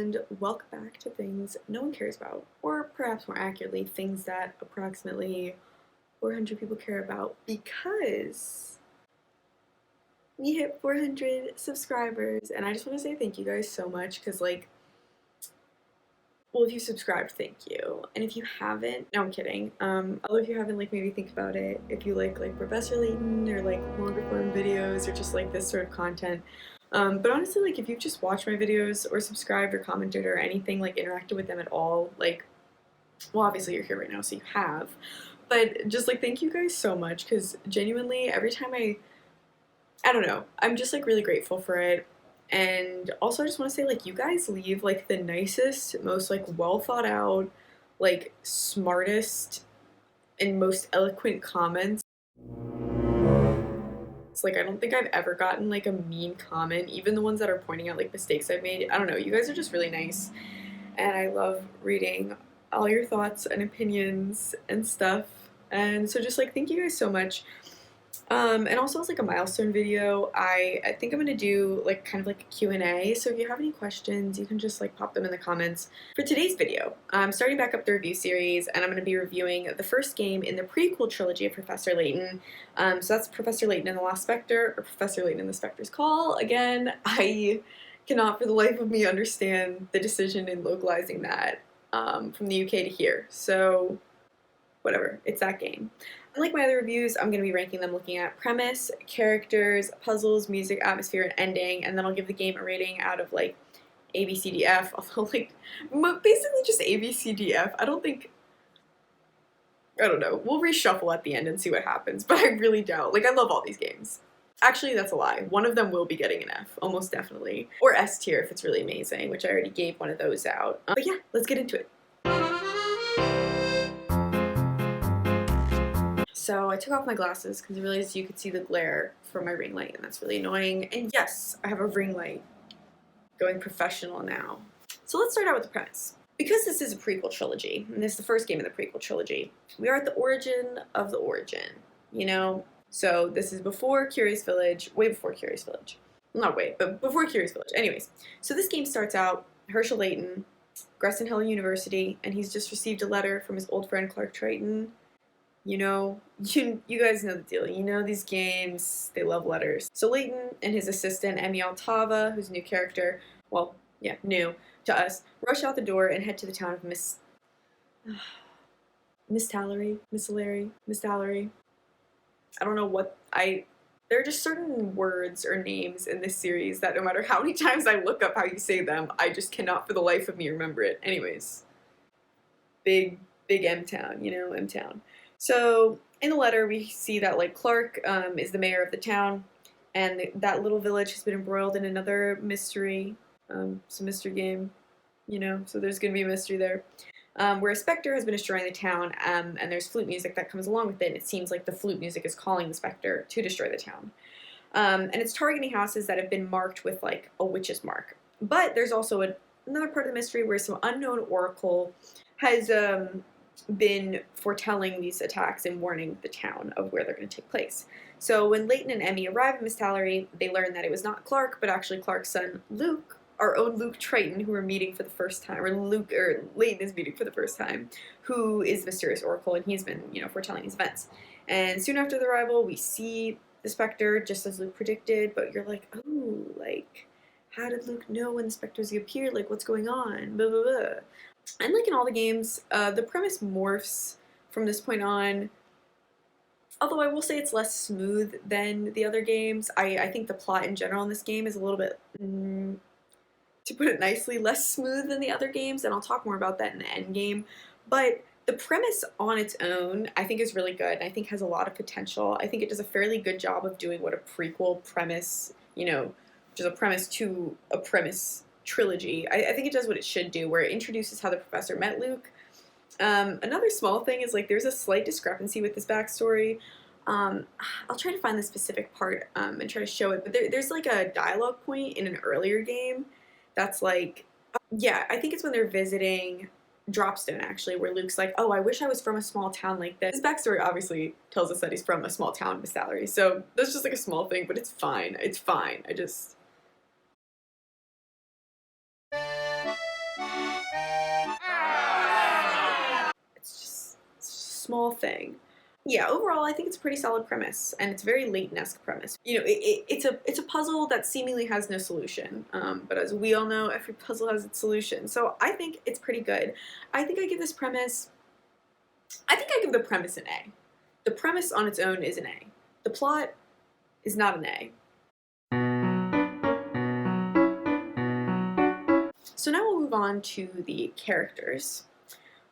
and welcome back to things no one cares about, or perhaps more accurately, things that approximately 400 people care about because we hit 400 subscribers, and I just want to say thank you guys so much because, like, well, if you subscribed, thank you, and if you haven't, no, I'm kidding. Although if you haven't, like, maybe think about it. If you like Professor Layton or like longer form videos or just like this sort of content. But honestly, like, if you've just watched my videos or subscribed or commented or anything, like, interacted with them at all, like, well, obviously you're here right now, so you have. But just, like, thank you guys so much, because genuinely, every time I don't know, I'm just, like, really grateful for it. And also, I just want to say, like, you guys leave, like, the nicest, most, like, well thought out, like, smartest, and most eloquent comments. It's like, I don't think I've ever gotten like a mean comment, even the ones that are pointing out like mistakes I've made. I don't know, you guys are just really nice, and I love reading all your thoughts and opinions and stuff. And so just like thank you guys so much. And also as like a milestone video, I think I'm gonna do like kind of like a Q&A. So if you have any questions, you can just like pop them in the comments. For today's video, I'm starting back up the review series, and I'm gonna be reviewing the first game in the prequel trilogy of Professor Layton. So that's Professor Layton and the Last Specter, or Professor Layton and the Specter's Call. Again, I cannot for the life of me understand the decision in localizing that from the UK to here. So whatever, it's that game. Unlike my other reviews, I'm going to be ranking them looking at premise, characters, puzzles, music, atmosphere, and ending, and then I'll give the game a rating out of like A, B, C, D, F, although like basically just A, B, C, D, F. I don't know, we'll reshuffle at the end and see what happens, but I really doubt. Like, I love all these games. Actually, that's a lie. One of them will be getting an F, almost definitely. Or S tier if it's really amazing, which I already gave one of those out. But yeah, let's get into it. So I took off my glasses because I realized you could see the glare from my ring light, and that's really annoying. And yes, I have a ring light. Going professional now. So let's start out with the premise. Because this is a prequel trilogy, and this is the first game in the prequel trilogy, we are at the origin of the origin, you know? So this is before Curious Village, way before Curious Village. Not way, but before Curious Village. Anyways, so this game starts out, Herschel Layton, Gresson Hill University, and he's just received a letter from his old friend Clark Triton. You know, you guys know the deal. You know these games, they love letters. So Layton and his assistant, Emmy Altava, who's a new character, well, yeah, new to us, rush out the door and head to the town of Miss Tallery. I don't know what there are just certain words or names in this series that no matter how many times I look up how you say them, I just cannot for the life of me remember it. Anyways, big M-Town, you know, M-Town. So in the letter, we see that like Clark is the mayor of the town, and that little village has been embroiled in another mystery, some mystery game, you know. So there's gonna be a mystery there, where a Specter has been destroying the town, and there's flute music that comes along with it. And it seems like the flute music is calling the Specter to destroy the town, and it's targeting houses that have been marked with like a witch's mark. But there's also another part of the mystery where some unknown oracle has been foretelling these attacks and warning the town of where they're going to take place. So when Layton and Emmy arrive at Miss Tallery, they learn that it was not Clark, but actually Clark's son Luke, our own Luke Triton, who we're meeting for the first time, or Layton is meeting for the first time, who is the mysterious oracle, and he's been, you know, foretelling these events. And soon after the arrival, we see the Specter, just as Luke predicted, but you're like, oh, like, how did Luke know when the Specters appeared? Like, what's going on? Blah, blah, blah. And like in all the games, the premise morphs from this point on, although I will say it's less smooth than the other games. I think the plot in general in this game is a little bit, to put it nicely, less smooth than the other games, and I'll talk more about that in the end game. But the premise on its own, I think, is really good, and I think has a lot of potential. I think it does a fairly good job of doing what a prequel premise, you know, which is a premise to a premise trilogy. I think it does what it should do, where it introduces how the professor met Luke. Another small thing is like there's a slight discrepancy with this backstory. I'll try to find the specific part and try to show it, but there's like a dialogue point in an earlier game that's like, yeah, I think it's when they're visiting Dropstone, actually, where Luke's like, oh, I wish I was from a small town like this. His backstory obviously tells us that he's from a small town, Miss Salary, so that's just like a small thing, but it's fine. It's fine. small thing. Yeah, overall, I think it's a pretty solid premise, and it's a very Layton-esque premise. You know, it's a puzzle that seemingly has no solution, but as we all know, every puzzle has its solution. So I think it's pretty good. I think I give this premise. I think I give the premise an A. The premise on its own is an A. The plot is not an A. So now we'll move on to the characters.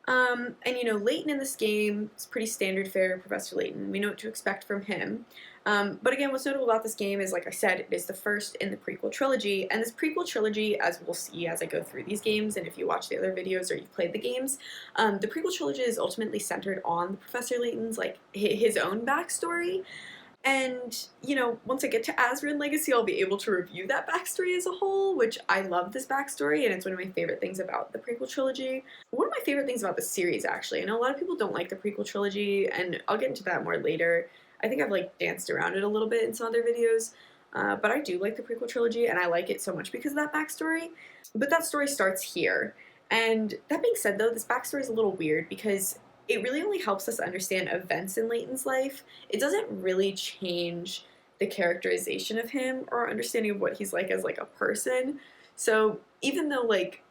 And you know, Layton in this game is pretty standard fare, Professor Layton. We know what to expect from him. But again, what's notable about this game is, like I said, it is the first in the prequel trilogy. And this prequel trilogy, as we'll see as I go through these games, and if you watch the other videos or you've played the games, the prequel trilogy is ultimately centered on Professor Layton's, like, his own backstory. And, you know, once I get to Azrin Legacy, I'll be able to review that backstory as a whole, which I love this backstory, and it's one of my favorite things about the prequel trilogy. One of my favorite things about the series, actually. I know a lot of people don't like the prequel trilogy, and I'll get into that more later. I think I've, like, danced around it a little bit in some other videos, but I do like the prequel trilogy, and I like it so much because of that backstory. But that story starts here. And that being said, though, this backstory is a little weird because it really only helps us understand events in Layton's life. It doesn't really change the characterization of him or our understanding of what he's like as, like, a person. So even though, like,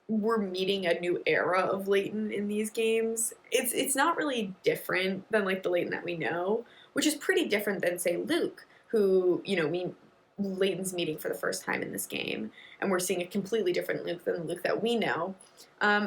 we're meeting a new era of Layton in these games, it's not really different than, like, the Layton that we know, which is pretty different than, say, Luke, who, you know, Layton's meeting for the first time in this game, and we're seeing a completely different Luke than the Luke that we know,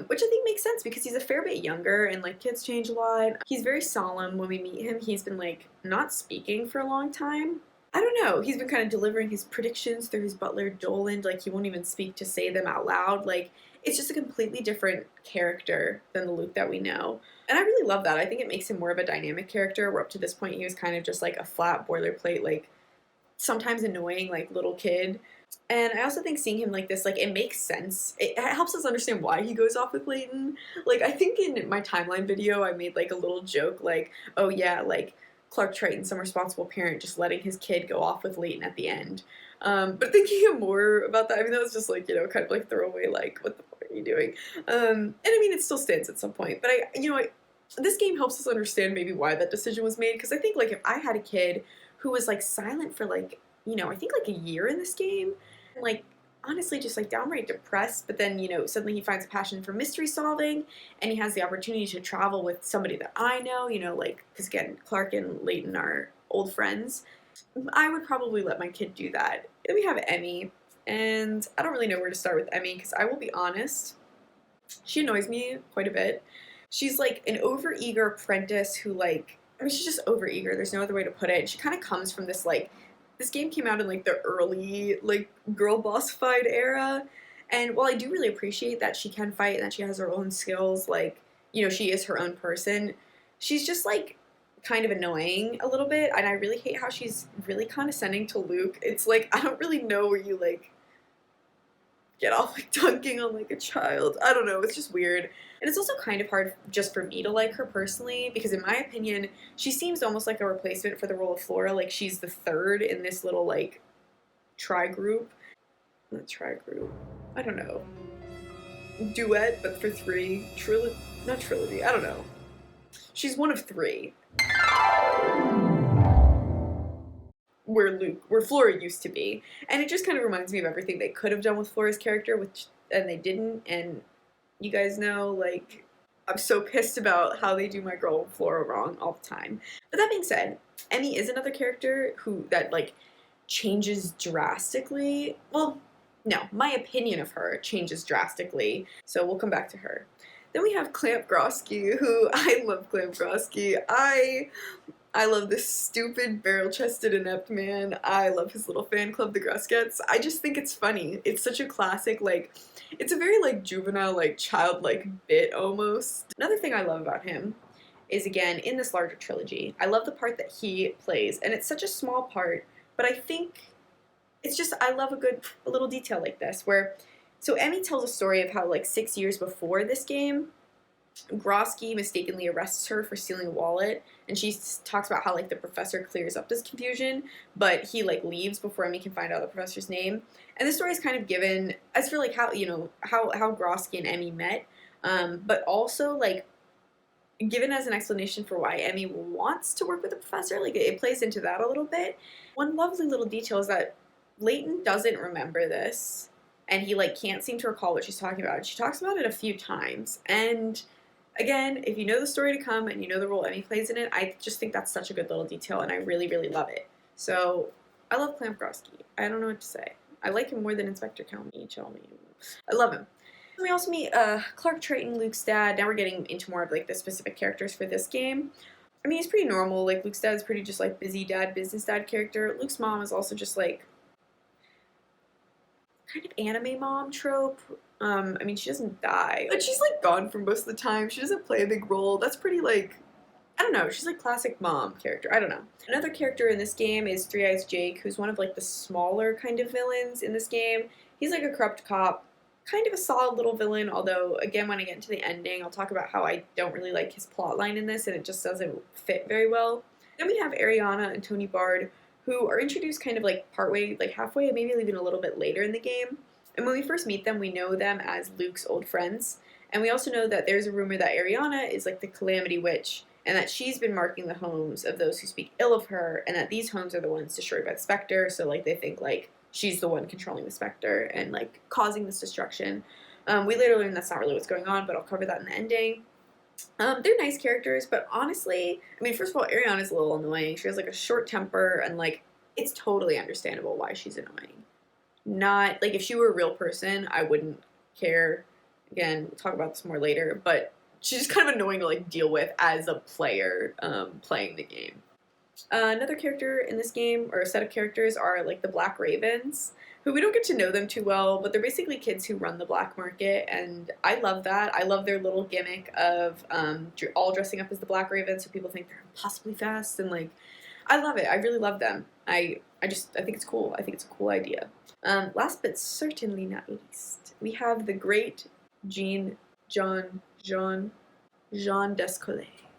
which I think makes sense because he's a fair bit younger, and, like, kids change a lot. He's very solemn when we meet him. He's been, like, not speaking for a long time. I don't know, he's been kind of delivering his predictions through his butler Doland, like, he won't even speak to say them out loud. Like, it's just a completely different character than the Luke that we know. And I really love that. I think it makes him more of a dynamic character, where up to this point he was kind of just, like, a flat boilerplate, like, sometimes annoying, like, little kid. And I also think seeing him like this, like, it makes sense. It helps us understand why he goes off with Layton. Like, I think in my timeline video, I made, like, a little joke, like, oh yeah, like, Clark Triton, some responsible parent, just letting his kid go off with Layton at the end. But thinking more about that, I mean, that was just, like, you know, kind of like throwaway, like, what the fuck are you doing? And I mean, it still stands at some point. But this game helps us understand maybe why that decision was made. Because I think, like, if I had a kid who was, like, silent for, like, you know, I think, like, a year in this game, and, like, honestly just, like, downright depressed, but then, you know, suddenly he finds a passion for mystery solving, and he has the opportunity to travel with somebody that I know, you know, like, because again, Clark and Layton are old friends. I would probably let my kid do that. Then we have Emmy, and I don't really know where to start with Emmy, because I will be honest, she annoys me quite a bit. She's, like, an overeager apprentice who, like, I mean, she's just overeager. There's no other way to put it. She kind of comes from this, like, this game came out in, like, the early, like, girl boss fight era. And while I do really appreciate that she can fight and that she has her own skills, like, you know, she is her own person, she's just, like, kind of annoying a little bit. And I really hate how she's really condescending to Luke. It's like, I don't really know where you, like, get off, like, dunking on, like, a child. I don't know, it's just weird. And it's also kind of hard just for me to like her personally, because in my opinion, she seems almost like a replacement for the role of Flora. Like, she's the third in this little, like, tri-group. Not tri-group. I don't know. Duet, but for three. Not trilogy. I don't know. She's one of three. Where Flora used to be. And it just kind of reminds me of everything they could have done with Flora's character, and they didn't, and you guys know, like, I'm so pissed about how they do my girl Flora wrong all the time. But that being said, Emmy is another character that, like, changes drastically. Well, no, my opinion of her changes drastically, so we'll come back to her. Then we have Clamp Grosky, who, I love Clamp Grosky. I love this stupid, barrel-chested, inept man. I love his little fan club, the Groskettes. I just think it's funny. It's such a classic, like, it's a very, like, juvenile, like, childlike bit, almost. Another thing I love about him is, again, in this larger trilogy, I love the part that he plays, and it's such a small part, but I think it's just, I love a little detail like this, where, so Emmy tells a story of how, like, 6 years before this game, Grosky mistakenly arrests her for stealing a wallet, and she talks about how, like, the professor clears up this confusion, but he, like, leaves before Emmy can find out the professor's name. And this story is kind of given as for, like, how, you know, how Grosky and Emmy met, but also, like, given as an explanation for why Emmy wants to work with the professor. Like, it plays into that a little bit. One lovely little detail is that Layton doesn't remember this, and he like can't seem to recall what she's talking about. She talks about it a few times, and again, if you know the story to come and you know the role Emmy plays in it, I just think that's such a good little detail, and I really, really love it. So I love Klamkowski. I don't know what to say. I like him more than Inspector Chelmy. I love him. We also meet Clark Triton, Luke's dad. Now we're getting into more of like the specific characters for this game. I mean, he's pretty normal. Like, Luke's dad is pretty just like busy dad, business dad character. Luke's mom is also just like kind of anime mom trope. I mean, she doesn't die, but she's like gone for most of the time. She doesn't play a big role. That's pretty like, I don't know. She's like classic mom character. I don't know. Another character in this game is Three Eyes Jake, who's one of like the smaller kind of villains in this game. He's like a corrupt cop, kind of a solid little villain, although again, when I get into the ending, I'll talk about how I don't really like his plotline in this, and it just doesn't fit very well. Then we have Ariana and Tony Bard, who are introduced kind of like partway, like halfway, maybe even a little bit later in the game. And when we first meet them, we know them as Luke's old friends. And we also know that there's a rumor that Ariana is like the Calamity Witch, and that she's been marking the homes of those who speak ill of her, and that these homes are the ones destroyed by the Specter, so like they think like she's the one controlling the Specter and like causing this destruction. We later learn that's not really what's going on, but I'll cover that in the ending. They're nice characters, but honestly, I mean, first of all, Ariana's a little annoying. She has like a short temper, and like it's totally understandable why she's annoying. Not like if she were a real person, I wouldn't care. Again, we'll talk about this more later, but she's just kind of annoying to like deal with as a player playing the game. Another character in this game, or a set of characters, are like the Black Ravens, who we don't get to know them too well, but they're basically kids who run the black market, and I love that. I love their little gimmick of all dressing up as the Black Ravens, so people think they're impossibly fast, and like, I love it. I really love them. I think it's cool. I think it's a cool idea. Last but certainly not least, we have the great Jean Descolet.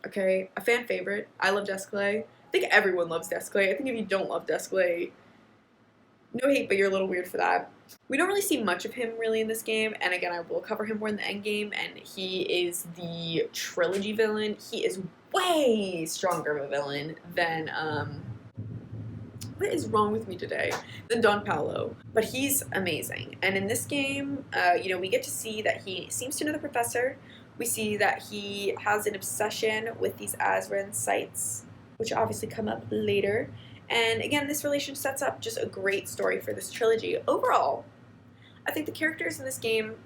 Okay, a fan favorite. I love Descolet. I think everyone loves Descolet. I think if you don't love Descolet, no hate, but you're a little weird for that. We don't really see much of him really in this game, and again, I will cover him more in the end game, and he is the trilogy villain. He is way stronger of a villain than, what is wrong with me today? Than Don Paolo. But he's amazing. And in this game, we get to see that he seems to know the professor. We see that he has an obsession with these Azran sites, which obviously come up later. And again, this relation sets up just a great story for this trilogy. Overall, I think the characters in this game,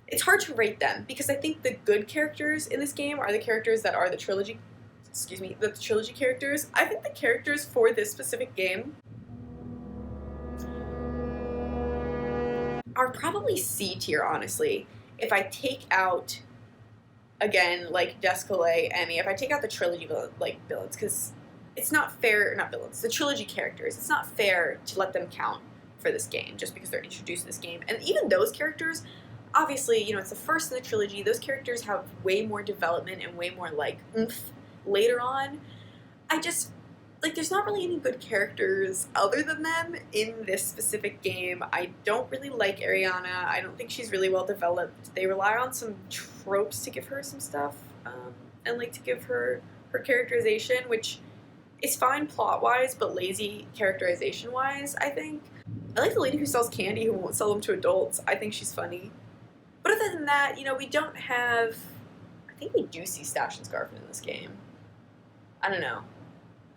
it's hard to rate them, because I think the good characters in this game are the characters that are the trilogy characters. I think the characters for this specific game are probably C tier, honestly. If I take out, again, like Descolet, Emmy, if I take out the trilogy villains, because it's not fair, not villains, the trilogy characters, it's not fair to let them count for this game just because they're introduced in this game. And even those characters, obviously, it's the first in the trilogy, those characters have way more development and way more like oomph later on. There's not really any good characters other than them in this specific game. I don't really like Ariana. I don't think she's really well developed. They rely on some tropes to give her some stuff, and like to give her characterization, which is fine plot-wise, but lazy characterization-wise, I think. I like the lady who sells candy who won't sell them to adults. I think she's funny. But other than that, we don't have... I think we do see Stash and Scarf in this game. I don't know.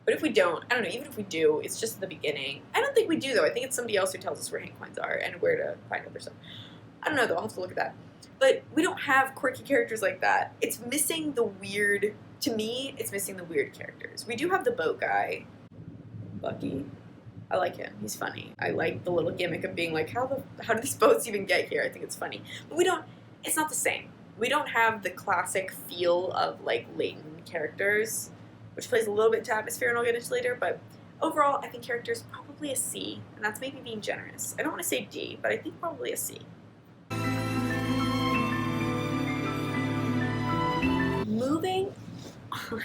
But if we don't, I don't know, even if we do, it's just the beginning. I don't think we do, though. I think it's somebody else who tells us where Hank coins are and where to find other stuff. I don't know, though. I'll have to look at that. But we don't have quirky characters like that. It's missing the weird... To me, it's missing the weird characters. We do have the boat guy, Bucky. I like him. He's funny. I like the little gimmick of being like, how do these boats even get here? I think it's funny. But it's not the same. We don't have the classic feel of, like, Layton characters, which plays a little bit to atmosphere, and I'll get into later, but overall, I think characters probably a C, and that's maybe being generous. I don't want to say D, but I think probably a C. Moving on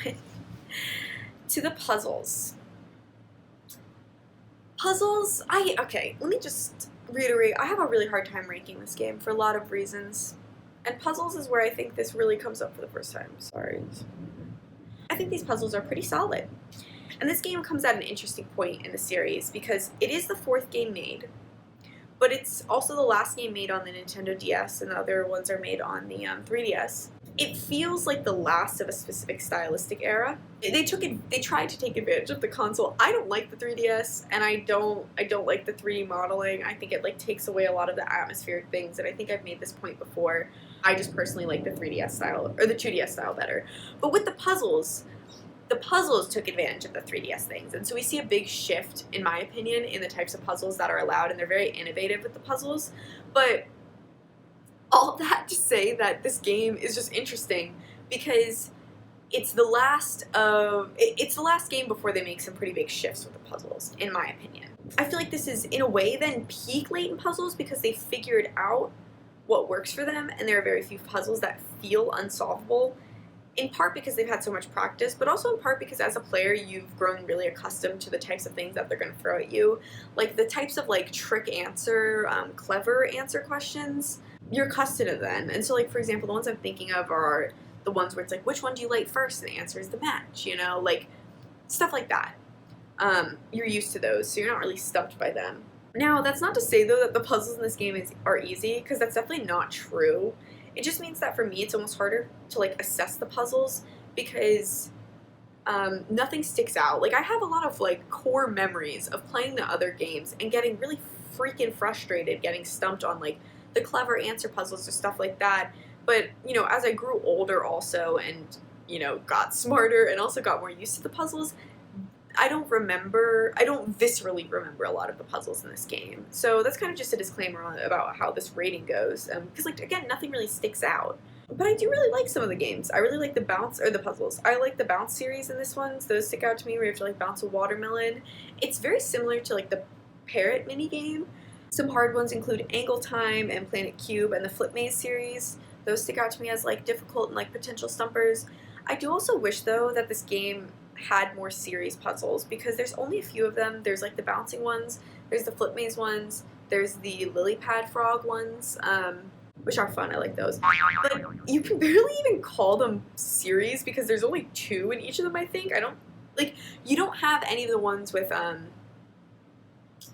to the puzzles. Okay, let me just reiterate, I have a really hard time ranking this game for a lot of reasons. And puzzles is where I think this really comes up for the first time. Sorry. I think these puzzles are pretty solid. And this game comes at an interesting point in the series because it is the 4th game made, but it's also the last game made on the Nintendo DS, and the other ones are made on the 3DS. It feels like the last of a specific stylistic era. They tried to take advantage of the console. I don't like the 3DS, and I don't like the 3D modeling. I think it like takes away a lot of the atmospheric things, and I think I've made this point before. I just personally like the 3DS style or the 2DS style better. But with the puzzles took advantage of the 3DS things, and so we see a big shift, in my opinion, in the types of puzzles that are allowed, and they're very innovative with the puzzles. But all of that to say that this game is just interesting because it's the last game before they make some pretty big shifts with the puzzles, in my opinion. I feel like this is, in a way, then peak Layton puzzles because they figured out what works for them, and there are very few puzzles that feel unsolvable, in part because they've had so much practice, but also in part because as a player you've grown really accustomed to the types of things that they're going to throw at you. Like the types of like trick answer, clever answer questions, you're accustomed to them. And so like for example, the ones I'm thinking of are the ones where it's like, which one do you light first? And the answer is the match, you know, like stuff like that. You're used to those, so you're not really stumped by them. Now, that's not to say though that the puzzles in this game are easy, because that's definitely not true. It just means that for me it's almost harder to like assess the puzzles because nothing sticks out. Like I have a lot of like core memories of playing the other games and getting really freaking frustrated getting stumped on like the clever answer puzzles or stuff like that. But, you know, as I grew older also and, you know, got smarter and also got more used to the puzzles, I don't viscerally remember a lot of the puzzles in this game. So that's kind of just a disclaimer about how this rating goes. Because, like, again, nothing really sticks out. But I do really like some of the games. I really like the puzzles. I like the bounce series in this one. Those stick out to me where you have to, like, bounce a watermelon. It's very similar to, like, the parrot minigame. Some hard ones include Angle Time and Planet Cube and the Flip Maze series. Those stick out to me as, like, difficult and, like, potential stumpers. I do also wish, though, that this game had more series puzzles because there's only a few of them. There's like the bouncing ones, there's the flip maze ones, there's the lily pad frog ones, which are fun. I like those. But you can barely even call them series because there's only 2 in each of them, I think. You don't have any of the ones with,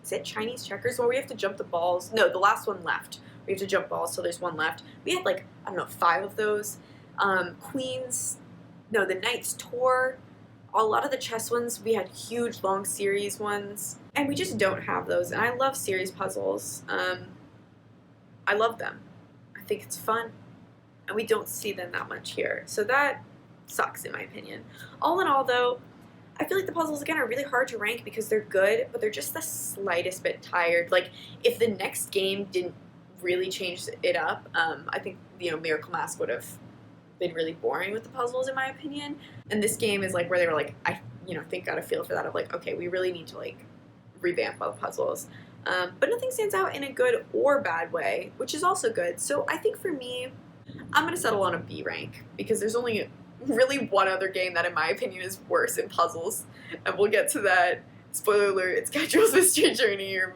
is it Chinese checkers where we have to jump the balls? No, the last one left. We have to jump balls, so there's one left. We had like, I don't know, 5 of those. The Knight's Tour. A lot of the chess ones, we had huge, long series ones, and we just don't have those, and I love series puzzles. I love them. I think it's fun, and we don't see them that much here, so that sucks in my opinion. All in all, though, I feel like the puzzles, again, are really hard to rank because they're good, but they're just the slightest bit tired. Like, if the next game didn't really change it up, I think, you know, Miracle Mask would have been really boring with the puzzles in my opinion. And this game is like where they were like, I think got a feel for that of like, okay, we really need to like revamp all the puzzles. But nothing stands out in a good or bad way, which is also good. So I think for me, I'm gonna settle on a B rank because there's only really one other game that in my opinion is worse in puzzles, and we'll get to that. Spoiler alert, it's Catriel's Mystery Journey or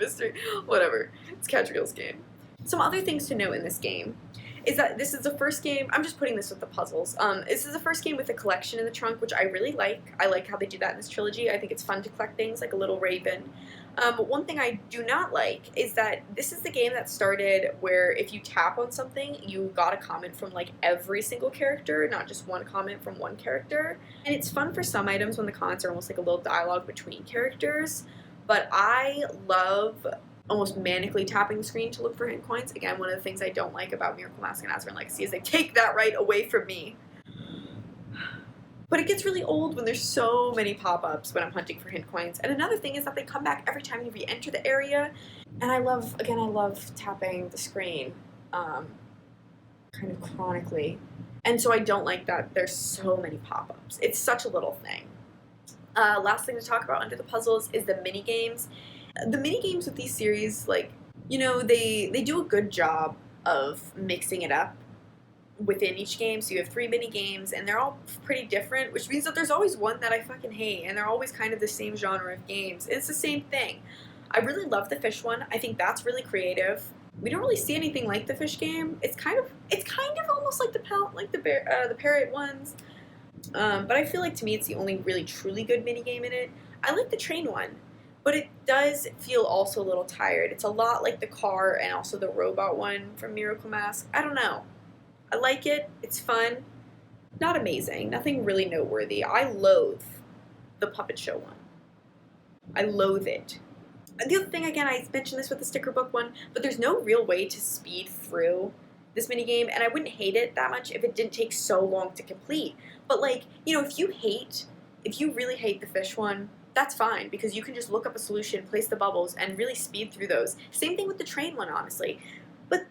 whatever. It's Catriel's game. Some other things to note in this game is that this is the first game, I'm just putting this with the puzzles, this is the first game with a collection in the trunk, which I really like. I like how they do that in this trilogy. I think it's fun to collect things like a little raven. But one thing I do not like is that this is the game that started where if you tap on something, you got a comment from like every single character, not just one comment from one character. And it's fun for some items when the comments are almost like a little dialogue between characters, but I love almost manically tapping the screen to look for hint coins. Again, one of the things I don't like about Miracle Mask and Azure Legacy is they take that right away from me. But it gets really old when there's so many pop-ups when I'm hunting for hint coins. And another thing is that they come back every time you re-enter the area. And I love tapping the screen kind of chronically. And so I don't like that there's so many pop-ups. It's such a little thing. Last thing to talk about under the puzzles is the mini-games. The mini-games with these series, like, you know, they do a good job of mixing it up within each game. So you have 3 mini-games, and they're all pretty different, which means that there's always one that I fucking hate, and they're always kind of the same genre of games. It's the same thing. I really love the fish one. I think that's really creative. We don't really see anything like the fish game. It's kind of almost like the parrot ones. But I feel like to me it's the only really truly good mini game in it. I like the train one, but it does feel also a little tired. It's a lot like the car and also the robot one from Miracle Mask. I don't know. I like it. It's fun. Not amazing. Nothing really noteworthy. I loathe the puppet show one. I loathe it. And the other thing, again, I mentioned this with the sticker book one, but there's no real way to speed through this mini game, and I wouldn't hate it that much if it didn't take so long to complete. But like, you know, if you really hate the fish one, that's fine, because you can just look up a solution, place the bubbles, and really speed through those. Same thing with the train one, honestly. But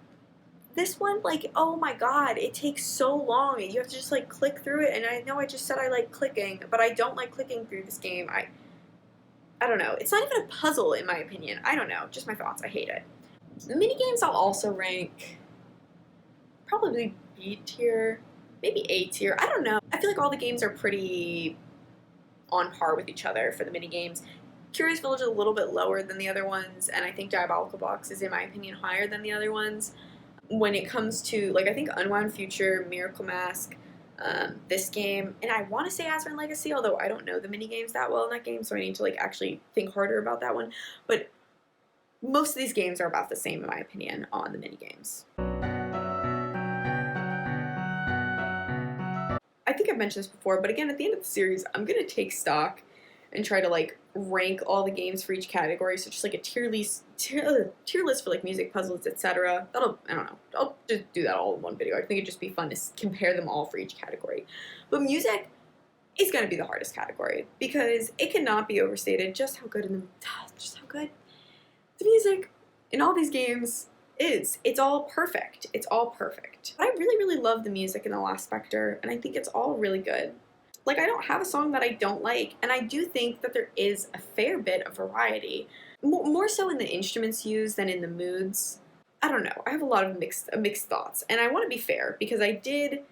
this one, like, oh my god, it takes so long, and you have to just like click through it. And I know I just said I like clicking, but I don't like clicking through this game. I don't know. It's not even a puzzle, in my opinion. I don't know. Just my thoughts. I hate it. The mini games I'll also rank probably B tier, maybe A tier. I don't know. I feel like all the games are pretty on par with each other for the mini games. Curious Village is a little bit lower than the other ones, and I think Diabolical Box is, in my opinion, higher than the other ones. When it comes to, like, I think Unwound Future, Miracle Mask, this game, and I want to say Azure and Legacy, although I don't know the mini games that well in that game, so I need to like actually think harder about that one. But most of these games are about the same, in my opinion, on the mini games. I think I've mentioned this before, but again, at the end of the series, I'm gonna take stock and try to like rank all the games for each category. So just like a tier list for like music, puzzles, etc. I don't know. I'll just do that all in one video. I think it'd just be fun to compare them all for each category. But music is going to be the hardest category because it cannot be overstated just how good the music in all these games is. It's all perfect. It's all perfect. But I really, really love the music in the last Specter, and I think it's all really good. Like, I don't have a song that I don't like, and I do think that there is a fair bit of variety. More so in the instruments used than in the moods. I don't know. I have a lot of mixed thoughts, and I want to be fair, because I did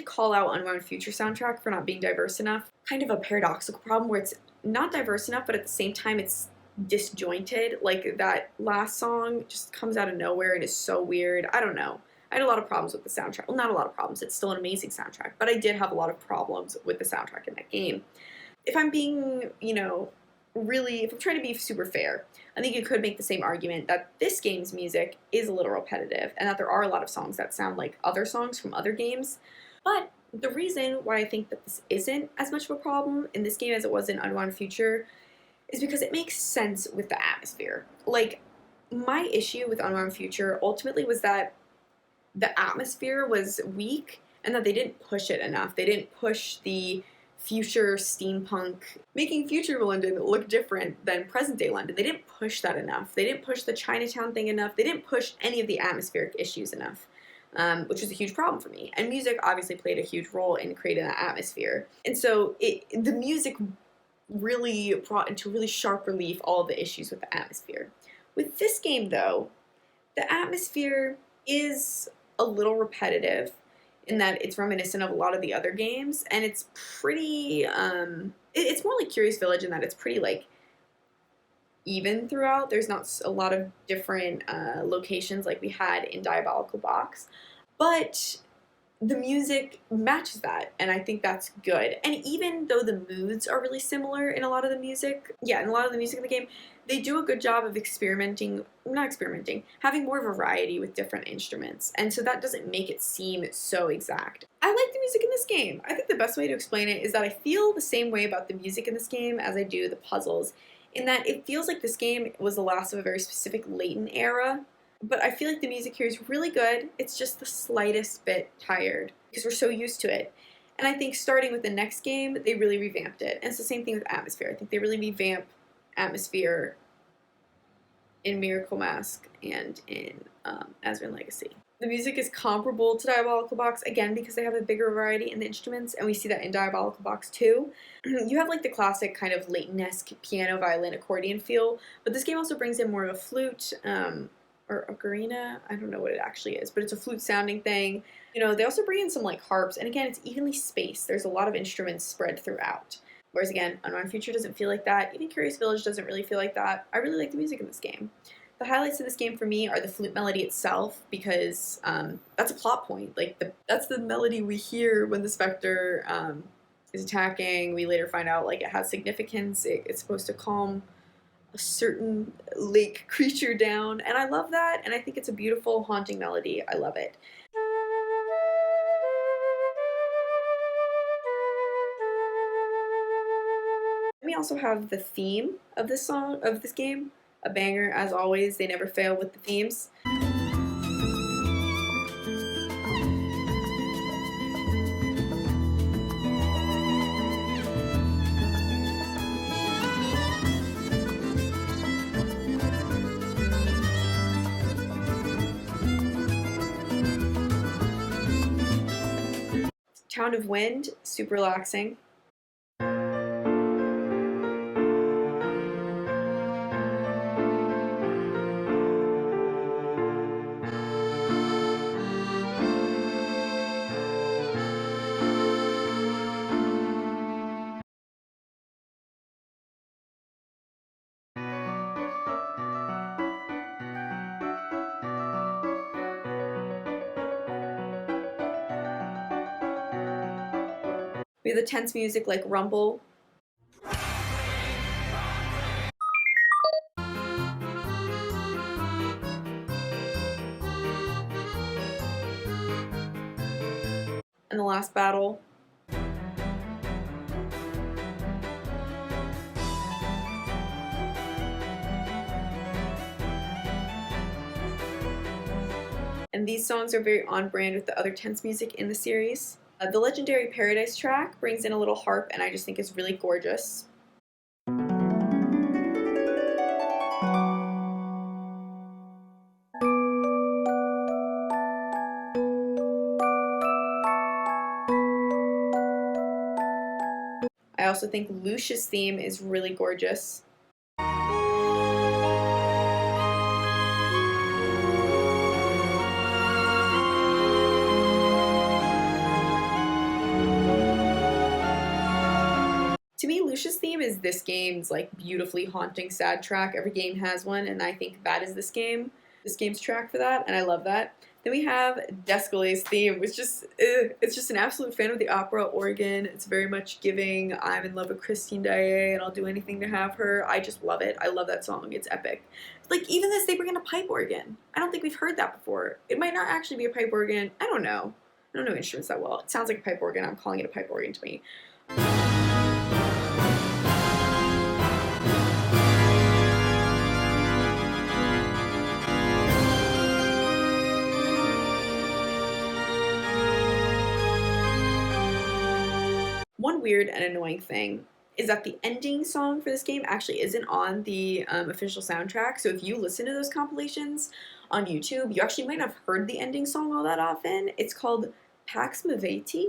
call out Unwound Future soundtrack for not being diverse enough. Kind of a paradoxical problem where it's not diverse enough, but at the same time it's disjointed. Like, that last song just comes out of nowhere and is so weird. I don't know. I had a lot of problems with the soundtrack. Well, not a lot of problems. It's still an amazing soundtrack. But I did have a lot of problems with the soundtrack in that game. If I'm being, if I'm trying to be super fair, I think you could make the same argument that this game's music is a little repetitive and that there are a lot of songs that sound like other songs from other games. But the reason why I think that this isn't as much of a problem in this game as it was in Unwound Future is because it makes sense with the atmosphere. Like, my issue with Unwound Future ultimately was that the atmosphere was weak and that they didn't push it enough. They didn't push the future steampunk, making future London look different than present day London. They didn't push that enough. They didn't push the Chinatown thing enough. They didn't push any of the atmospheric issues enough, which was a huge problem for me. And music obviously played a huge role in creating that atmosphere. And so the music really brought into really sharp relief all of the issues with the atmosphere. With this game, though, the atmosphere is a little repetitive in that it's reminiscent of a lot of the other games, and it's pretty it's more like Curious Village in that it's pretty like even throughout. There's not a lot of different locations like we had in Diabolical Box, but the music matches that, and I think that's good. And even though the moods are really similar in a lot of the music, in the game, they do a good job of having more variety with different instruments. And so that doesn't make it seem so exact. I like the music in this game. I think the best way to explain it is that I feel the same way about the music in this game as I do the puzzles, in that it feels like this game was the last of a very specific Layton era. But I feel like the music here is really good. It's just the slightest bit tired because we're so used to it. And I think starting with the next game, they really revamped it. And it's the same thing with atmosphere. I think they really revamp atmosphere in Miracle Mask and in Azure and Legacy. The music is comparable to Diabolical Box, again, because they have a bigger variety in the instruments, and we see that in Diabolical Box too. You have like the classic kind of Layton-esque piano, violin, accordion feel, but this game also brings in more of a flute, or ocarina, I don't know what it actually is, but it's a flute sounding thing. They also bring in some like harps, and again, it's evenly spaced. There's a lot of instruments spread throughout. Whereas again, Unwound Future doesn't feel like that. Even Curious Village doesn't really feel like that. I really like the music in this game. The highlights of this game for me are the flute melody itself, because that's a plot point. Like that's the melody we hear when the Specter is attacking. We later find out like it has significance. It's supposed to calm a certain lake creature down, and I love that. And I think it's a beautiful, haunting melody. I love it. We also have the theme of this game, a banger as always. They never fail with the themes. Town of Wind, super relaxing. We have the tense music like Rumble. And the last battle. And these songs are very on brand with the other tense music in the series. The legendary Paradise track brings in a little harp, and I just think it's really gorgeous. I also think Lucia's theme is really gorgeous. To me, Lucia's theme is this game's like beautifully haunting sad track. Every game has one, and I think that is this game's track for that, and I love that. Then we have Descale's theme, which just it's just an absolute fan of the opera organ. It's very much giving I'm in love with Christine Daae and I'll do anything to have her. I just love it. I love that song. It's epic. Like even this, they bring in a pipe organ. I don't think we've heard that before. It might not actually be a pipe organ. I don't know. I don't know instruments that well. It sounds like a pipe organ. I'm calling it a pipe organ to me. One weird and annoying thing is that the ending song for this game actually isn't on the official soundtrack. So if you listen to those compilations on YouTube, you actually might not have heard the ending song all that often. It's called Pax Maveti.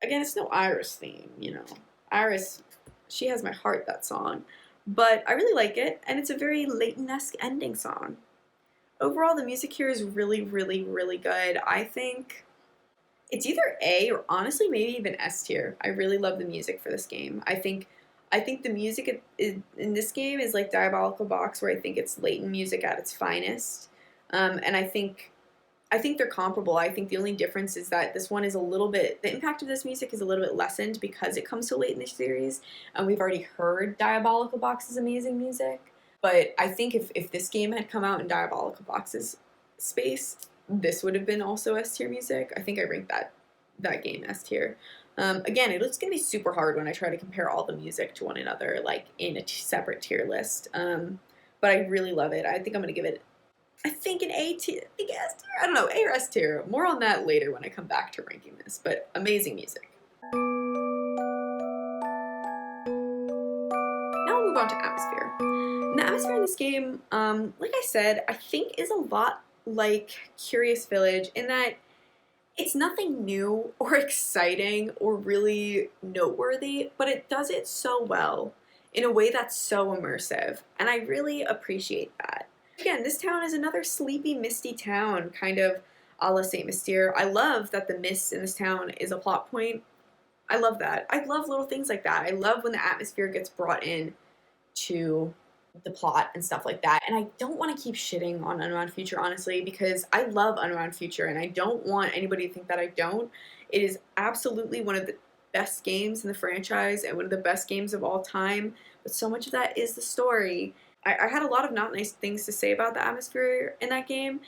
Again, it's no Iris theme, you know. Iris, she has my heart, that song. But I really like it, and it's a very Layton-esque ending song. Overall, the music here is really, really, really good. I think it's either A or honestly maybe even S tier. I really love the music for this game. I think the music in this game is like Diabolical Box, where I think it's Layton music at its finest. And I think they're comparable. I think the only difference is that this one is a little bit, the impact of this music is a little bit lessened because it comes so late in the series, and we've already heard Diabolical Box's amazing music. But I think if this game had come out in Diabolical Box's space, this would have been also S tier music. I think I ranked that game S tier. Again, it's going to be super hard when I try to compare all the music to one another, like in a separate tier list. But I really love it. I think I'm going to give it, I think an A tier, I think S tier. I don't know, A or S tier. More on that later when I come back to ranking this. But amazing music. Now we'll move on to atmosphere. And the atmosphere in this game, like I said, I think is a lot like Curious Village in that it's nothing new or exciting or really noteworthy, but it does it so well in a way that's so immersive, and I really appreciate that. Again, this town is another sleepy, misty town, kind of a la Saint Mystere. I love that the mist in this town is a plot point. I love that. I love little things like that. I love when the atmosphere gets brought in to the plot and stuff like that. And I don't want to keep shitting on Unbound Future, honestly, because I love Unbound Future and I don't want anybody to think that I don't. It is absolutely one of the best games in the franchise and one of the best games of all time, but so much of that is the story. I had a lot of not nice things to say about the atmosphere in that game,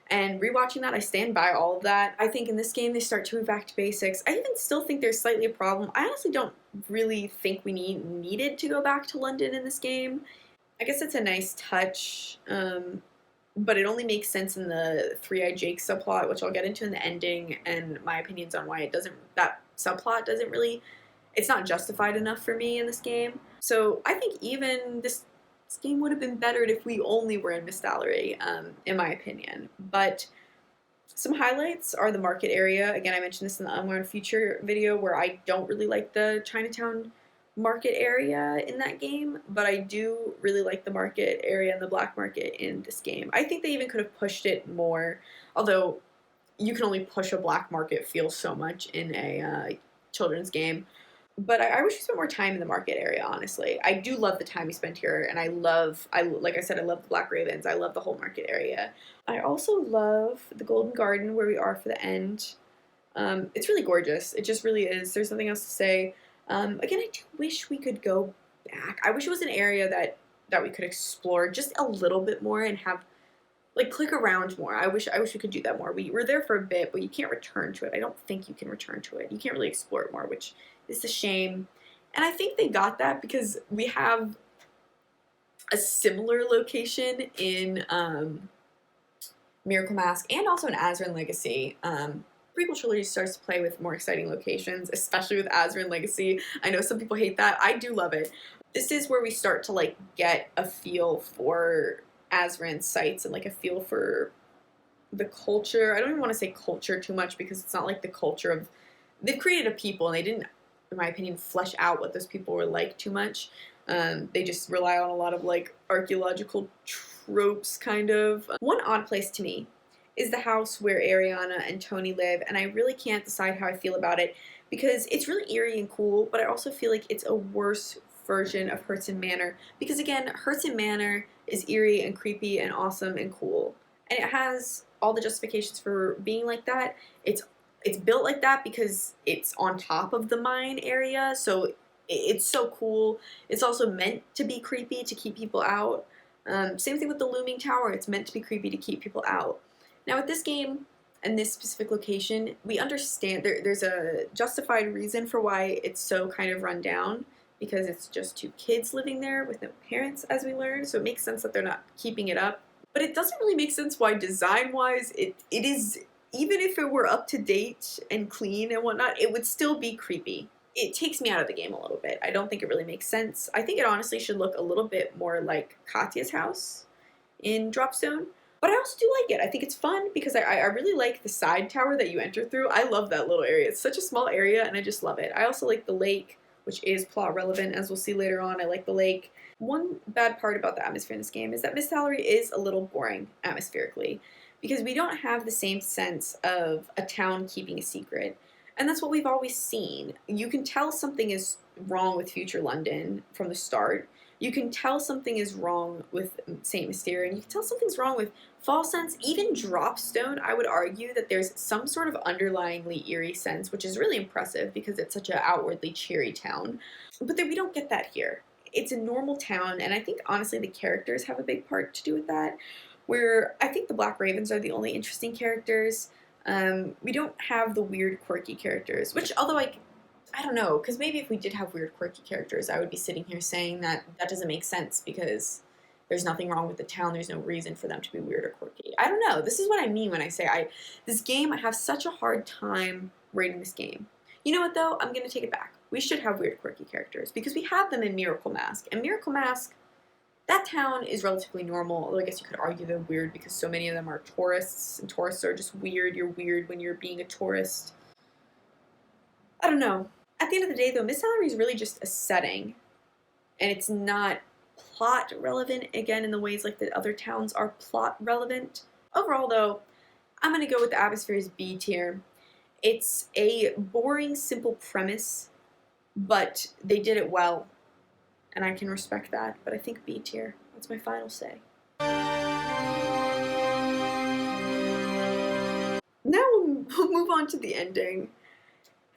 and rewatching that, I stand by all of that. I think in this game they start to move back to basics. I even still think there's slightly a problem. I honestly don't really think we needed to go back to London in this game. I guess it's a nice touch, but it only makes sense in the Three-Eyed Jake subplot, which I'll get into in the ending, and my opinions on why that subplot doesn't really, it's not justified enough for me in this game. So I think even this game would have been bettered if we only were in Mistallery, in my opinion. But some highlights are the market area. Again, I mentioned this in the Unbound Future video, where I don't really like the Chinatown market area in that game, but I do really like the market area and the black market in this game. I think they even could have pushed it more, although you can only push a black market feel so much in a children's game. But I wish we spent more time in the market area, honestly. I do love the time we spent here, and like I said, I love the Black Ravens. I love the whole market area. I also love the Golden Garden, where we are for the end. It's really gorgeous. It just really is. There's nothing else to say. Again, I do wish we could go back. I wish it was an area that we could explore just a little bit more and have, like, click around more. I wish we could do that more. We were there for a bit, but you can't return to it. I don't think you can return to it. You can't really explore it more, which is a shame. And I think they got that because we have a similar location in Miracle Mask and also in Azran Legacy. Prequel trilogy starts to play with more exciting locations, especially with Azran Legacy. I know some people hate that. I do love it. This is where we start to, like, get a feel for Azran sites and, like, a feel for the culture. I don't even want to say culture too much because it's not like the culture of, they've created a people and they didn't, in my opinion, flesh out what those people were like too much. They just rely on a lot of, like, archaeological tropes, kind of. One odd place to me is the house where Ariana and Tony live, and I really can't decide how I feel about it because it's really eerie and cool, but I also feel like it's a worse version of Hertzen Manor because, again, Hertzen Manor is eerie and creepy and awesome and cool, and it has all the justifications for being like that. It's built like that because it's on top of the mine area, so it's so cool. It's also meant to be creepy to keep people out. Same thing with the Looming Tower. It's meant to be creepy to keep people out. Now with this game and this specific location, we understand there's a justified reason for why it's so kind of run down, because it's just two kids living there with no parents, as we learned, so it makes sense that they're not keeping it up. But it doesn't really make sense why design-wise it is, even if it were up to date and clean and whatnot, it would still be creepy. It takes me out of the game a little bit. I don't think it really makes sense. I think it honestly should look a little bit more like Katya's house in Dropstone. But I also do like it. I think it's fun because I really like the side tower that you enter through. I love that little area. It's such a small area and I just love it. I also like the lake, which is plot relevant, as we'll see later on. I like the lake. One bad part about the atmosphere in this game is that Mistallery is a little boring atmospherically because we don't have the same sense of a town keeping a secret. And that's what we've always seen. You can tell something is wrong with Future London from the start. You can tell something is wrong with Saint Mystere, and you can tell something's wrong with Fall Sense. Even Dropstone, I would argue that there's some sort of underlyingly eerie sense, which is really impressive because it's such an outwardly cheery town. But we don't get that here. It's a normal town, and I think, honestly, the characters have a big part to do with that, where I think the Black Ravens are the only interesting characters. We don't have the weird, quirky characters, which, although I don't know, because maybe if we did have weird, quirky characters, I would be sitting here saying that doesn't make sense because there's nothing wrong with the town. There's no reason for them to be weird or quirky. I don't know. This is what I mean when I say I have such a hard time rating this game. You know what, though? I'm going to take it back. We should have weird, quirky characters because we have them in Miracle Mask. And Miracle Mask, that town is relatively normal, although I guess you could argue they're weird because so many of them are tourists, and tourists are just weird. You're weird when you're being a tourist. I don't know. At the end of the day, though, Mistallery is really just a setting, and it's not plot relevant, again, in the ways like the other towns are plot relevant. Overall, though, I'm going to go with the Atmosphere's B tier. It's a boring, simple premise, but they did it well, and I can respect that, but I think B tier. That's my final say. Now we'll move on to the ending.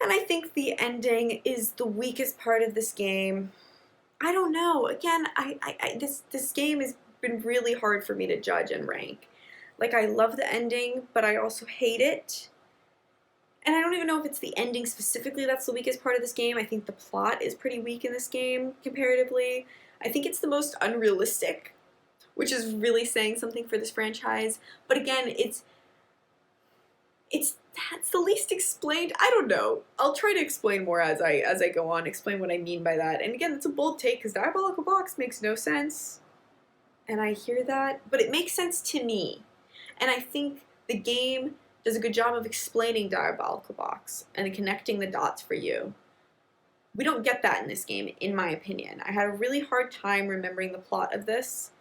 And I think the ending is the weakest part of this game. I don't know. Again, this game has been really hard for me to judge and rank. Like, I love the ending, but I also hate it. And I don't even know if it's the ending specifically that's the weakest part of this game. I think the plot is pretty weak in this game, comparatively. I think it's the most unrealistic, which is really saying something for this franchise. But again, it's that's the least explained. I don't know. I'll try to explain more as I go on, explain what I mean by that. And again, it's a bold take because Diabolical Box makes no sense. And I hear that, but it makes sense to me. And I think the game does a good job of explaining Diabolical Box and connecting the dots for you. We don't get that in this game, in my opinion. I had a really hard time remembering the plot of this,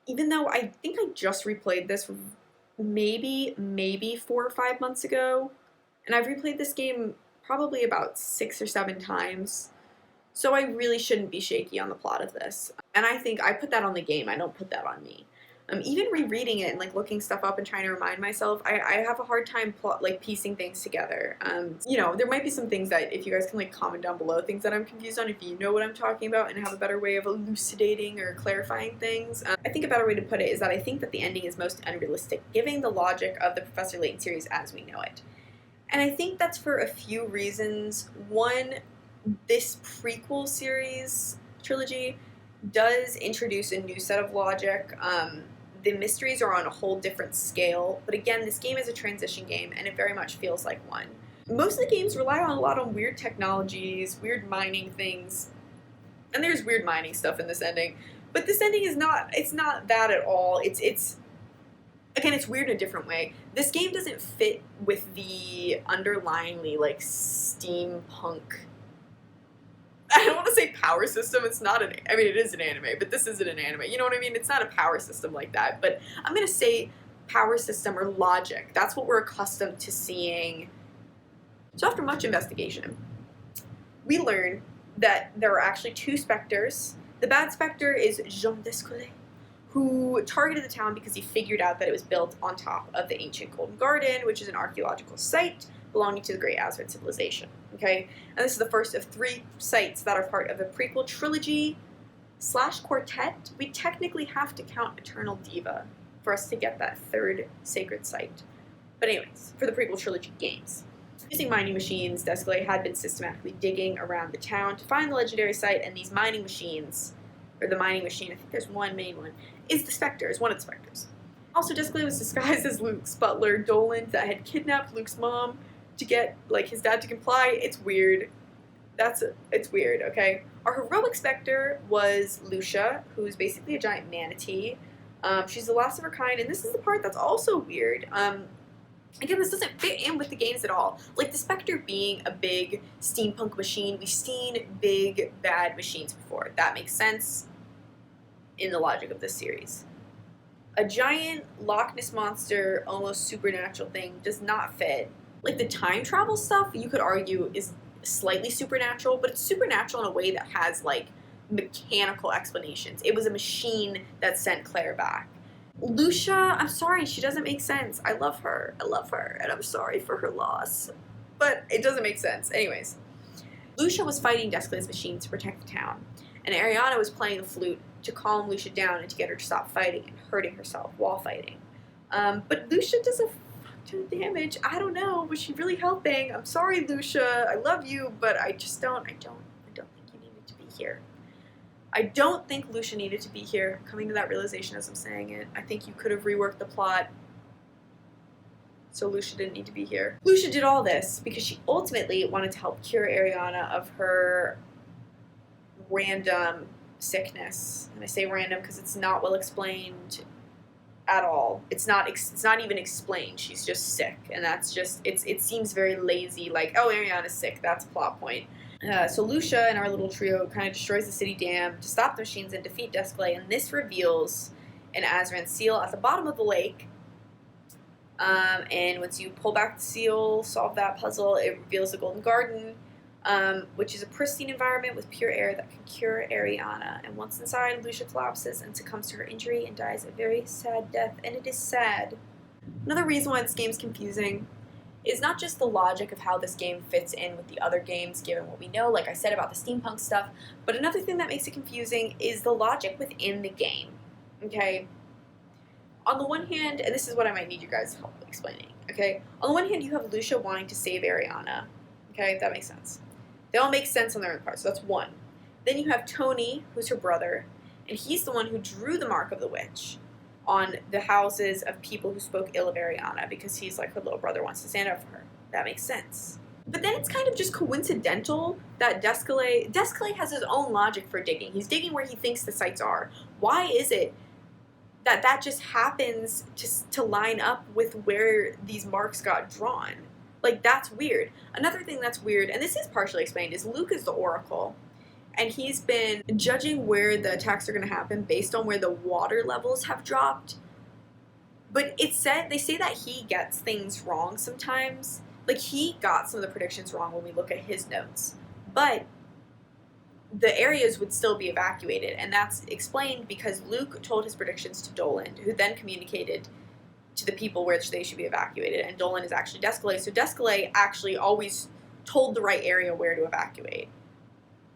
even though I think I just replayed this maybe 4 or 5 months ago, and I've replayed this game probably about 6 or 7 times, so I really shouldn't be shaky on the plot of this. And I think I put that on the game, I don't put that on me. Even rereading it and like looking stuff up and trying to remind myself, I have a hard time piecing things together. You know, there might be some things that if you guys can like comment down below, things that I'm confused on, if you know what I'm talking about and have a better way of elucidating or clarifying things. I think a better way to put it is that I think that the ending is most unrealistic, given the logic of the Professor Layton series as we know it. And I think that's for a few reasons. One, this prequel series trilogy does introduce a new set of logic. The mysteries are on a whole different scale, but again, this game is a transition game, and it very much feels like one. Most of the games rely on a lot on weird technologies, weird mining things, and there's weird mining stuff in this ending, but this ending is not, it's not that at all. It's again, it's weird in a different way. This game doesn't fit with the underlyingly, like, steampunk, I don't want to say power system, it's not an, I mean, it is an anime, but this isn't an anime, you know what I mean? It's not a power system like that, but I'm going to say power system or logic. That's what we're accustomed to seeing. So after much investigation, we learn that there are actually 2 Specters. The bad Specter is Jean Descolet, who targeted the town because he figured out that it was built on top of the ancient Golden Garden, which is an archaeological site belonging to the Great Azrid civilization. Okay, and this is the first of 3 sites that are part of the prequel trilogy / quartet. We technically have to count Eternal Diva for us to get that 3rd sacred site. But anyways, for the prequel trilogy games. Using mining machines, Descolet had been systematically digging around the town to find the legendary site, and these mining machines, or the mining machine, I think there's one main one, is the Specters, one of the Specters. Also, Descolet was disguised as Luke's butler, Dolan, that had kidnapped Luke's mom to get, like, his dad to comply. It's weird. It's weird, okay? Our heroic Specter was Lucia, who's basically a giant manatee. She's the last of her kind, and this is the part that's also weird. Again, this doesn't fit in with the games at all. Like, the Specter being a big steampunk machine, we've seen big, bad machines before. That makes sense in the logic of this series. A giant Loch Ness Monster, almost supernatural thing does not fit. Like, the time travel stuff, you could argue, is slightly supernatural, but it's supernatural in a way that has, like, mechanical explanations. It was a machine that sent Claire back. Lucia, I'm sorry, she doesn't make sense. I love her, and I'm sorry for her loss. But it doesn't make sense. Anyways, Lucia was fighting Descolet's machine to protect the town, and Ariana was playing the flute to calm Lucia down and to get her to stop fighting and hurting herself while fighting. But Lucia does a ton of damage. I don't know, was she really helping? I'm sorry, Lucia. I love you, but I don't think you needed to be here. I don't think Lucia needed to be here. I'm coming to that realization as I'm saying it. I think you could have reworked the plot so Lucia didn't need to be here. Lucia did all this because she ultimately wanted to help cure Ariana of her random sickness. And I say random because it's not well explained at all. It's not even explained. She's just sick, and that's just, it seems very lazy, like, oh, Ariana's sick, that's a plot point. So Lucia and our little trio kind of destroys the city dam to stop the machines and defeat Desclay, and this reveals an Azran seal at the bottom of the lake. And once you pull back the seal, solve that puzzle, it reveals the Golden Garden, which is a pristine environment with pure air that can cure Ariana. And once inside, Lucia collapses and succumbs to her injury and dies a very sad death, and it is sad. Another reason why this game's confusing is not just the logic of how this game fits in with the other games, given what we know, like I said about the steampunk stuff, but another thing that makes it confusing is the logic within the game, okay? On the one hand, and this is what I might need you guys' help explaining, okay? On the one hand, you have Lucia wanting to save Ariana, okay? That makes sense. They all make sense on their own part, so that's one. Then you have Tony, who's her brother, and he's the one who drew the mark of the witch on the houses of people who spoke ill of Ariana because he's like her little brother wants to stand up for her. That makes sense. But then it's kind of just coincidental that Desclay has his own logic for digging. He's digging where he thinks the sites are. Why is it that that just happens to line up with where these marks got drawn? Like, that's weird. Another thing that's weird, and this is partially explained, is Luke is the Oracle. And he's been judging where the attacks are going to happen based on where the water levels have dropped. But they say that he gets things wrong sometimes. Like, he got some of the predictions wrong when we look at his notes. But the areas would still be evacuated. And that's explained because Luke told his predictions to Dolan, who then communicated to the people where they should be evacuated. And Dolan is actually Desclay. So Desclay actually always told the right area where to evacuate.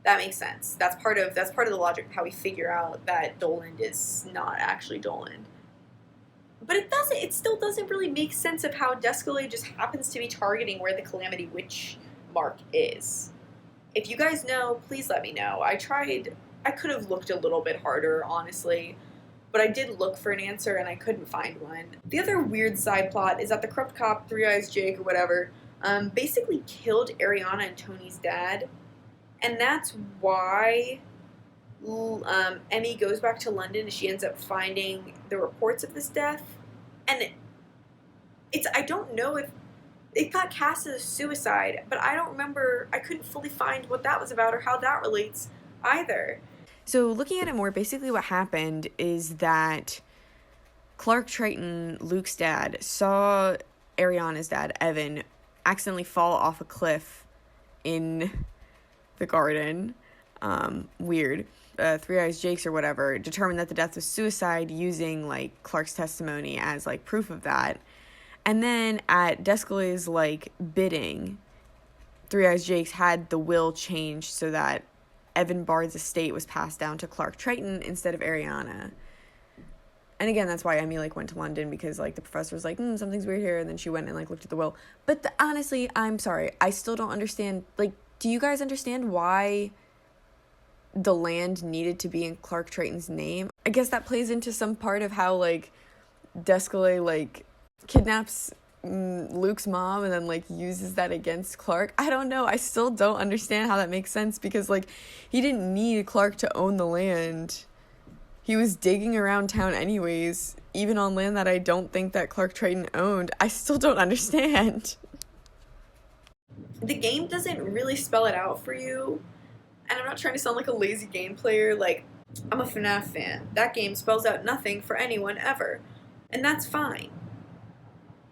That makes sense. That's part of the logic of how we figure out that Dolan is not actually Dolan. But it still doesn't really make sense of how Desclay just happens to be targeting where the Calamity Witch mark is. If you guys know, please let me know. I could have looked a little bit harder, honestly, but I did look for an answer and I couldn't find one. The other weird side plot is that the corrupt cop, Three Eyes Jake or whatever, basically killed Ariana and Tony's dad. And that's why Emmy goes back to London and she ends up finding the reports of this death. And I don't know if it got cast as a suicide, but I couldn't fully find what that was about or how that relates either. So looking at it more, basically what happened is that Clark Triton, Luke's dad, saw Ariana's dad, Evan, accidentally fall off a cliff in the garden. Weird. Three Eyes Jake's or whatever determined that the death was suicide using like Clark's testimony as like proof of that. And then at Desclay's like bidding, Three Eyes Jake's had the will changed so that Evan Bard's estate was passed down to Clark Triton instead of Ariana. And again, that's why Emmy like went to London, because like the professor was like, something's weird here, and then she went and like looked at the will. But honestly, I'm sorry, I still don't understand. Like, do you guys understand why the land needed to be in Clark Triton's name? I guess that plays into some part of how like Desclay like kidnaps Luke's mom and then like uses that against Clark. I don't know. I still don't understand how that makes sense, because like he didn't need Clark to own the land. He was digging around town anyways, even on land that I don't think that Clark Triton owned. I still don't understand. The game doesn't really spell it out for you, and I'm not trying to sound like a lazy game player. Like, I'm a FNAF fan. That game spells out nothing for anyone ever, and that's fine.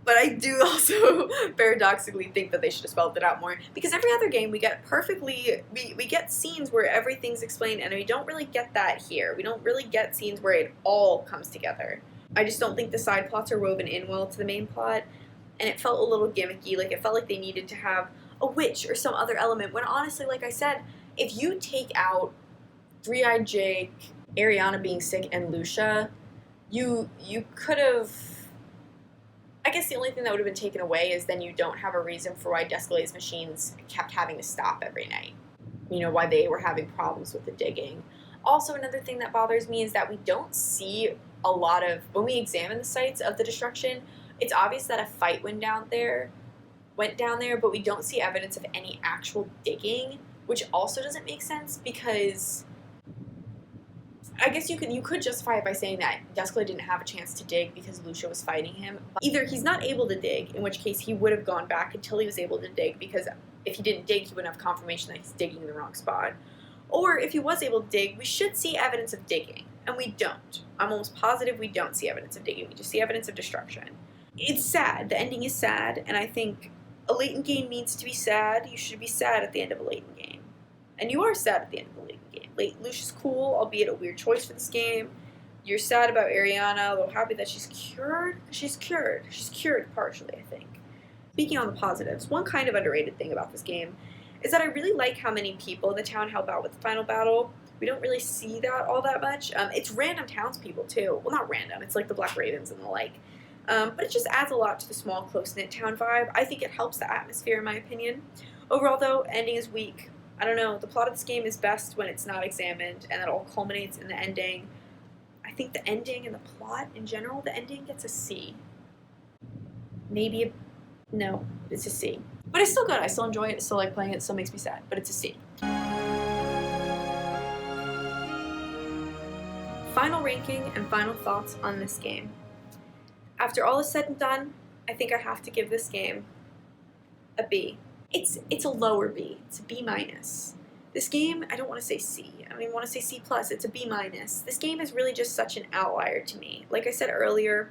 But I do also paradoxically think that they should have spelled it out more, because every other game we get we get scenes where everything's explained, and we don't really get that here. We don't really get scenes where it all comes together. I just don't think the side plots are woven in well to the main plot, and it felt a little gimmicky. Like, it felt like they needed to have a witch or some other element, when honestly, like I said, if you take out Three-Eyed Jake, Ariana being sick, and Lucia, you could have... I guess the only thing that would have been taken away is then you don't have a reason for why Desclay's machines kept having to stop every night. You know, why they were having problems with the digging. Also, another thing that bothers me is that we don't see a lot of... When we examine the sites of the destruction, it's obvious that a fight went down there, but we don't see evidence of any actual digging, which also doesn't make sense, because I guess you could justify it by saying that Desclay didn't have a chance to dig because Lucia was fighting him. Either he's not able to dig, in which case he would have gone back until he was able to dig, because if he didn't dig, he wouldn't have confirmation that he's digging in the wrong spot. Or if he was able to dig, we should see evidence of digging, and we don't. I'm almost positive we don't see evidence of digging, we just see evidence of destruction. It's sad, the ending is sad, and I think a Layton game needs to be sad. You should be sad at the end of a Layton game. And you are sad at the end of a Layton game. Lucia's cool, albeit a weird choice for this game. You're sad about Ariana, although happy that she's cured. She's cured. She's cured partially, I think. Speaking on the positives, one kind of underrated thing about this game is that I really like how many people in the town help out with the final battle. We don't really see that all that much. It's random townspeople, too. Well, not random. It's like the Black Ravens and the like. But it just adds a lot to the small, close-knit town vibe. I think it helps the atmosphere, in my opinion. Overall, though, ending is weak. I don't know. The plot of this game is best when it's not examined, and it all culminates in the ending. I think the ending and the plot in general, the ending gets a C. Maybe no, it's a C. But it's still good. I still enjoy it. I still like playing it. It still makes me sad. But it's a C. Final ranking and final thoughts on this game. After all is said and done, I think I have to give this game a B. It's a lower B. It's a B minus. This game, I don't want to say C. I don't even want to say C+. It's a B minus. This game is really just such an outlier to me. Like I said earlier,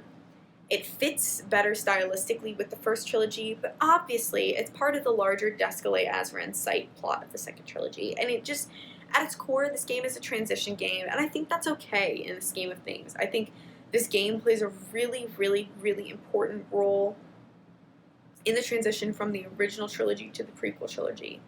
it fits better stylistically with the first trilogy, but obviously it's part of the larger Descalay Azran site plot of the second trilogy. And it just, at its core, this game is a transition game, and I think that's okay in the scheme of things. I think this game plays a really, really, really important role in the transition from the original trilogy to the prequel trilogy.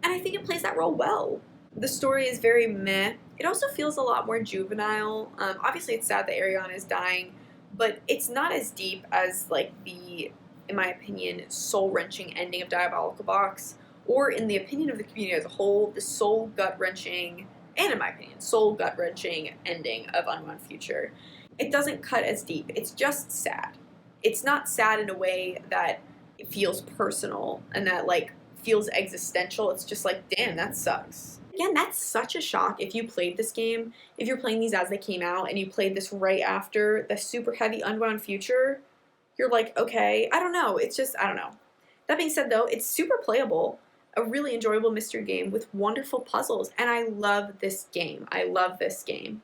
And I think it plays that role well. The story is very meh. It also feels a lot more juvenile. Obviously, it's sad that Ariana is dying, but it's not as deep as, like, the, in my opinion, soul-wrenching ending of Diabolical Box, or in the opinion of the community as a whole, the soul gut-wrenching, and in my opinion, soul gut-wrenching ending of Unwound Future. It doesn't cut as deep. It's just sad. It's not sad in a way that it feels personal and that, like, feels existential. It's just like, damn, that sucks. Again, that's such a shock if you played this game, if you're playing these as they came out, and you played this right after the super heavy Unwound Future. You're like, okay, I don't know. It's just, I don't know. That being said, though, it's super playable. A really enjoyable mystery game with wonderful puzzles, and I love this game. I love this game.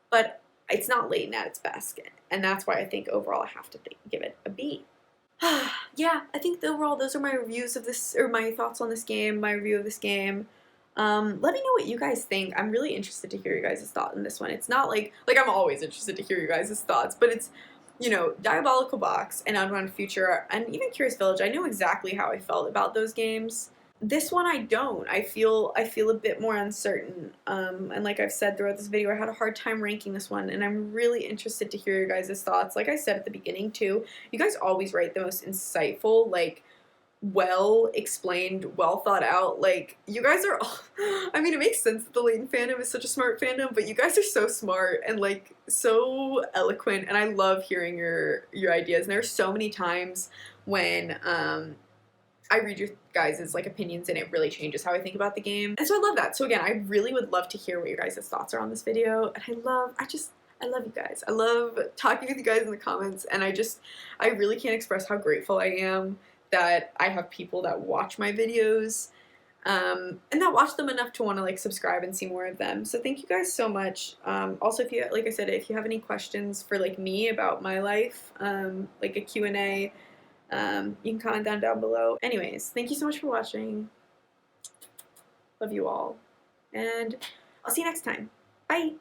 But it's not Layton at its best, and that's why I think overall I have to give it a B. Yeah, I think overall those are my reviews of this, or my thoughts on this game, my review of this game. Let me know what you guys think. I'm really interested to hear your guys' thoughts on this one. It's not like I'm always interested to hear your guys' thoughts, but it's, you know, Diabolical Box and Unwound Future, and even Curious Village, I know exactly how I felt about those games. This one I don't. I feel a bit more uncertain, and like I've said throughout this video, I had a hard time ranking this one, and I'm really interested to hear your guys' thoughts. Like I said at the beginning too, you guys always write the most insightful, like, well explained, well thought out, like, you guys are all, I mean, it makes sense that the Layton fandom is such a smart fandom, but you guys are so smart and, like, so eloquent, and I love hearing your ideas. And there are so many times when I read your guys' like opinions, and it really changes how I think about the game. And so I love that. So again, I really would love to hear what your guys' thoughts are on this video. And I love you guys. I love talking with you guys in the comments, and I really can't express how grateful I am that I have people that watch my videos, and that watch them enough to want to, like, subscribe and see more of them. So thank you guys so much. Also, if you, like I said, if you have any questions for, like, me about my life, like a Q&A, you can comment down below. Anyways, thank you so much for watching. Love you all. And I'll see you next time. Bye!